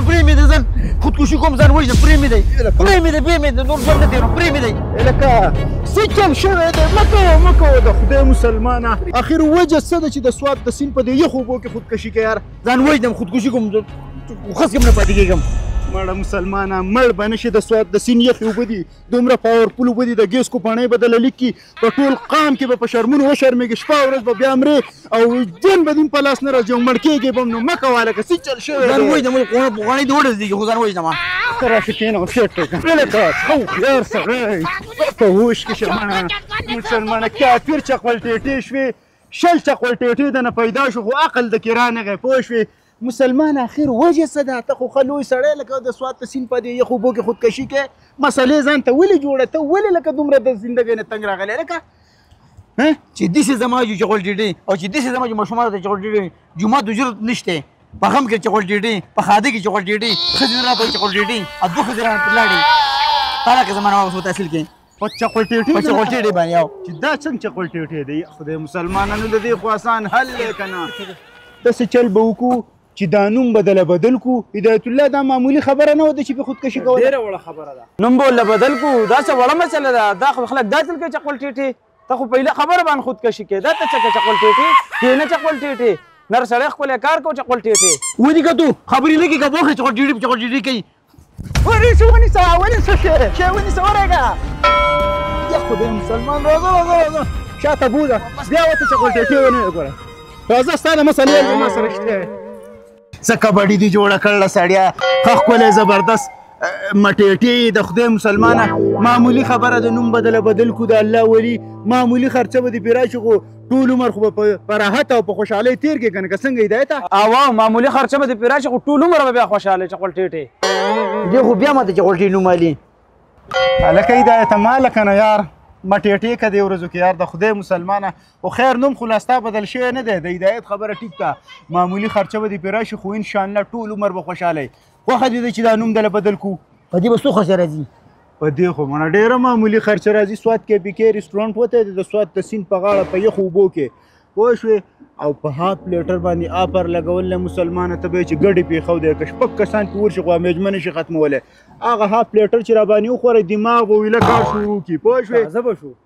پرېمېږده ځان خودکشي کوم ځان وژنم پرېمېږدی پرېمېږده نور ژوند نه تېروم پرېمېږدی لکه څه چل شوی دی مه کوه د خدای مسلمانه اخر وجه څه ده چې د سوات د سیند په دې یخو اوبو کې خودکشي کوي یار ځان وژنم خودکشي کوم خس کې هم نه پاتې کېږم مړه مسلمانه مړ به نه شي د سوات د سیند یخې اوبه دي دومره پاورفول اوبه دي د ګیس کوپاڼۍ به دله لیکي په ټول قام کې به په شرمونو وشرمېږي شپه ورځ به بیا مرې او جن به دین په لاس نه راځي او مړ کېږې به هم نو مه کوه هلکه څه چل شوی ځان وژنم غاڼې دې وډزېږي خو ځان وژنم ته راشي کښېنه سیټ کړه هلکه ښه هوښیار سړی په هوش کې شه مړه مسلمانه کافر چقول ټېټې شوې شل چقول ټېټې دنه پیدا شو خو عقل د کې رانغی پوه شوې مسلمان اخر وجه څه ده ته خو ښه لوی سړی لکه د سوات د سیند په دې یخو اوبو کې خودکشي کوې مسلې ځان ته ولې جوړه ته ولې لکه دومره د زندګۍ نه تنګ راغلی لکه چې داسې زما جو چې غول ډېډۍ او چې داسې زما چې ماشومانو ته چې غول ډېډۍ جومات د ضرورت نشته په غم کې چې غول ډېډۍ په ښادۍ کې چې غول ډېډۍ ښځې راته چې غول ډېډۍ او دوه ښځې راته لاړې تا که زما نه واپس وتحصیل کړې په چقول ټېټې په چغول ټېډۍ باندې یو چې دا څنګه چقول ټېټې دی خدای مسلمانانو د دې خو آسان حل دی که نه داسې چل به وکړو چې دا نوم به دله بدل کړو هدایت الله دا معمولي خبره نه وه چې په خودکشي کوله ډېره وړه خبره ده نوم به ورله بدل کړو دا څه وړه مسله ده دا خو خلک دا چل کوي چقول ټېټې ته خو پهله خبره باندې خودکشي کوې دا ته څه کوې چقول ټېټې کې نه چقول ټېټې نر سړی ښکلی کار کوو چقول ټېټې ودې که تو خبرې لږې که بوخې چغول ډېډۍ په چغول ډېډۍ کوي ونیسه ونیسه شی ونیسه ورېږه یا خدای مسلمان راځه شاته بوځه بیا ورته چغول ټېټې ونه ګوره راځه ستا د مسلې ما سره شته څه کبډي دي جوړه کړله سړیه ښه ښکلی زبردست مټېټې د خدای مسلمانه معمولي خبره د نوم بدله بدل کړو د الله ولي معمولي خرچه به دې پرې راشي خو ټول عمر خو به په راحت او په خوشحالۍ تېر کړې که نه که څنګه هدایته او معمولي خرچه به دې پرې راشي خو ټول عمر به بیا خوشحاله چقول ټېټې دې خو بیا ماته چغول ټېټې نوم والي هلکه هدایته ماله که نه یار مټېټې که دې ورځو کې یار د خدای مسلمانه خو خیر نوم خو لا ستا بدل شوی نه دی د هدایت خبره ټیک ده معمولي خرچه به دې پرې راشي خو انشاءالله ټول عمر به خوشحاله خوښه دې ده چې دا نوم دله بدل کړو په دې به څو خرچه راځي په دې خو مړه ډېره معمولي خرچه راځي سوات کې پیکې رسټورانټ وتی دی د سوات د سیند په غاړه په یخو اوبو کې پوه شوې او په هاف لیټر باندې آفر لګول نه مسلمانه ته به یې چې ګډې پېښودی که شپږ کسان پې ورشي خو میجمه نه شي ختمولی هغه هاف لیټر چې راباندې وخوری دماغ به ویله کار شروع کړي پوه شوې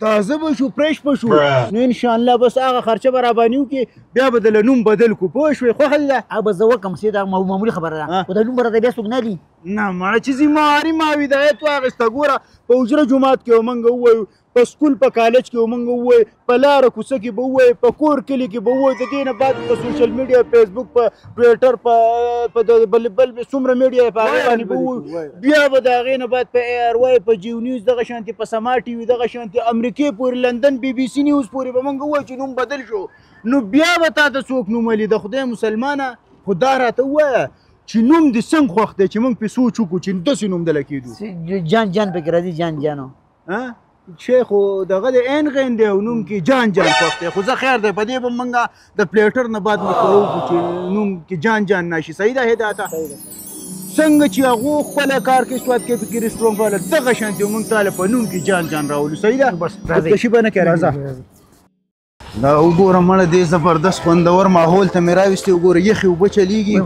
تازه به شو فریش به شو نو انشاءالله بس هغه خرچه به راباندې وکړي بیا به دله نوم بدل کړو پوه شوې خوښه دې ده او به زه وکړم سې دا معمولي خبره ده خو دا نوم به راته بیا څوک نه لي نه مړه چې ذمهواري ما هدایت واخېسته ګوره په حجره جومات کې به موږ ووایو په سکول په کالج کې به موږ ووایو په لاره کوڅه کې به ووایو په کور کلي کې به ووایو د دې نه بعد په سوشل میډیا فیسبوک په ټویټر په بل څومره میډیا په هغې باندې به ووایو بیا به د هغې نه بعد په اے آر واي په جیو نیوز دغه شانتې په سما ټي وي دغه شانتې امریکې پورې لندن بي بي سي نیوز پورې به موږ ووایو چې نوم بدل شو نو بیا به تا ته څوک نوملي د خدای مسلمانه خو دا راته ووایه چې نوم دې څنګه خوښ دی چې موږ پرې سوچ وکړو چې داسې نوم دله کېدو جان پکې راځي جانو شی خو دغه د عین غین دی او نوم کې جان خوښ دی خو زه خیر دی په دې به موږ د پلیټر نه بعد مشوره وکړو چې نوم کې جان ناشي صحیح ده هدایته څنګه چې هغو خپله کار کوي سوات کې پکې رسټورانټ والا دغه شانتې موږ تاله په نوم کې جان راولو صحیح ده خودکشي به نه کوې راځه دا وګوره مړه دې زبردست خوندور ماحول ته مې راوستې وګوره یخې اوبه چلیږي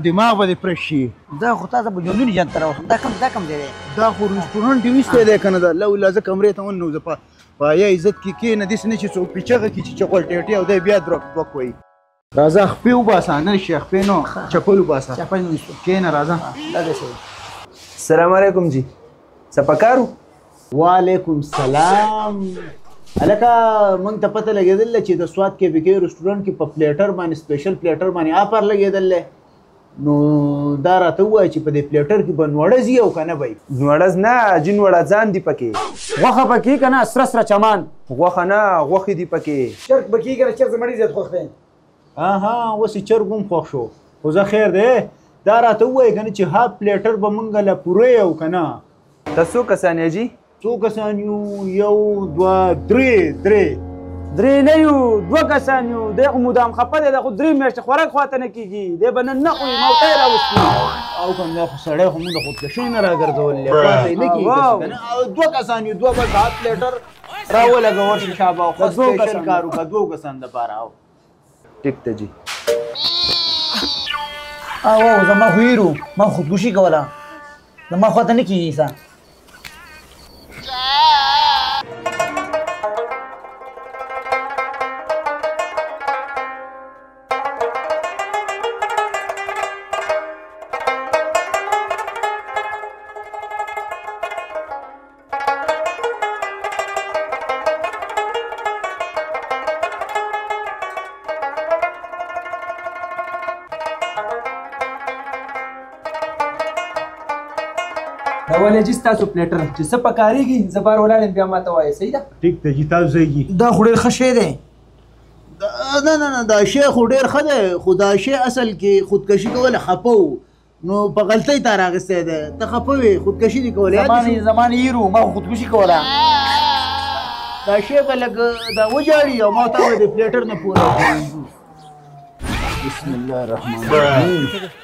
دماغ به دې فرش شي دا خو تاسو به ژوندون جان ته راوړم دا کم ځای دی دا خو رسټورانټ یې ویستی دی که نه ده الله ولا زه کمرې ته وننوځه په یا عزت کې کښېنه داسې نه چې څوک پې چغه کړي چې چغول ټېټې او دی بیا دوک وایي راځه خپې وباسه نه شي خپې نو چپل وباسه کښېنه راځه السلام علیکم جی څه پکارو وعلیکم السلام هلکه موږ ته پته لګېدل چې د سوات کې پکې رسټورانټ کې په پلیټر باندې سپیشل پلیټر باندې آفر لګېدل نو دا راته ووایه چې په دې پلیټر کې به نوړز یي او که نه به یي نوړز نه جین وړځان دي پکې غوښه پکې که نه سره سره چمان غوښه نه غوښې دي پکې چرګ به کېږي نه چرګ زما ډېر زیات خوښ دی اوس یې چرګ هم خوښ شو خو زه خیر دی دا راته ووایه که نه چې هاف پلیټر به موږ له پوره یو که نه ته څو کسان یې جي څو کسان یو یو دوه درې نه یو دوه کسان یو دی خو مدام خفه دی دا خو 3 میاشتې خوراک خواته نه کېږي دی به نن نه خوري موقع یې راوستي او که دا خو سړی خو مونږ د خودکشۍ نه راګرځولې پاته یې نه کېږي دوه کسان یو دوه بس هاف پلیټر راولګه ورشي شابه او خو سپیشل کار وکړه 2 کسان دپاره ټیک ته جي او زما خو هیرو ما خودکشي کوله زما خواته نه کېږي څه دا ولې چې ستاسو پلیټر چې څه پکارېږي زه بار ولاړ یم بیا ماته وایه صحیح ده ټیک ته چې تاسو ځئ دا خو ډېر ښه شی دی نه دا شی خو ډېر ښه دی خو دا شی اصل کې خودکشي کول خفه وو نو په غلطۍ تا راغستی دی ته خفه وې خودکشي دې کولی زمان هیرو ما خو خودکشي کوله دا شی به لږ دا وجاړي او ما ته وایي د پلیټر نه پوره بسم الله الرحمن الرحیم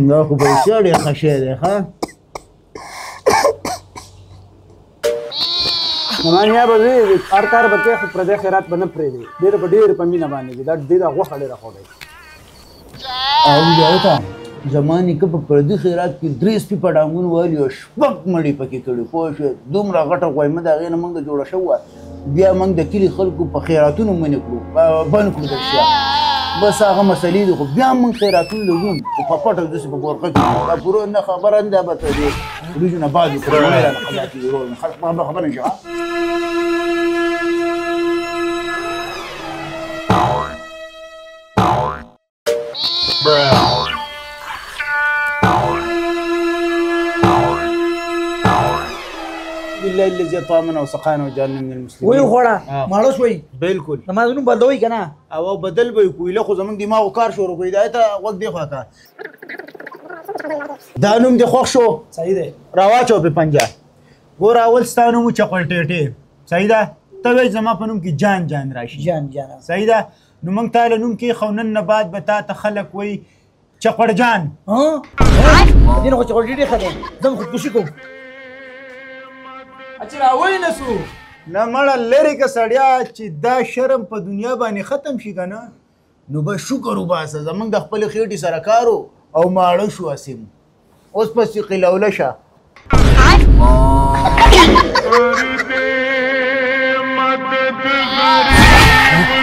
دا خو به رښتیا ډېر ښه شی دی ښه نمانیا به وي هر کار به کوې خو پردی خیرات به نه پرېږدي ډېر به ډېر په مینه باندې وي دا دې دا غوښه ډېره خوږی او جاوتا زما نیکه په پردي خیرات کې 3 سپي په ډانګونو وهلي او شپږ مړي پکې کړي پوه شوې دومره غټه غویمه د هغې نه موږ جوړه شوه بیا موږ د کلي خلکو په خیراتونو منې کړو بند کړو د شیا بس هغه مسلې دي خو بیا موږ خیراتونه لګوم خو په پټه داسې په بورقه کې دا پوره نه خبره نه ده به ته دې وریجو نه بعد وکړو خلک په خبره نه شي بالله الذي طامنا وسقانا وجعلنا من المسلمين وی خوړه ماړه شوی بالکل زما زنون بدلوي که نه او بدل به یې کویله خو زموږ دماغو کار شروع کوي دا ته غوږ دی خوا کا دا نوم دې خوښ شو صحیح دی راواچو په پنجه ګوره اول ستا نوم و چقل ټېټې صحیح ده ته وایي زما په نوم کې جان راشي جان صحیح ده نو موږ تا له نوم کې خو نن نه بعد به تا ته خلک وایي چقړ جان دې نه خو چقړ ډېرې ښه دی زه هم خودکشي کوم چې راوی نه سو نه مړه لرې که سړیا چې دا شرم په دنیا باندې ختم شي که نه نو به شکر وباسه زموږ د خپلې خېټې سره کارو او ماړه شو اسیم اوس پسې قلوله شه مدد غریب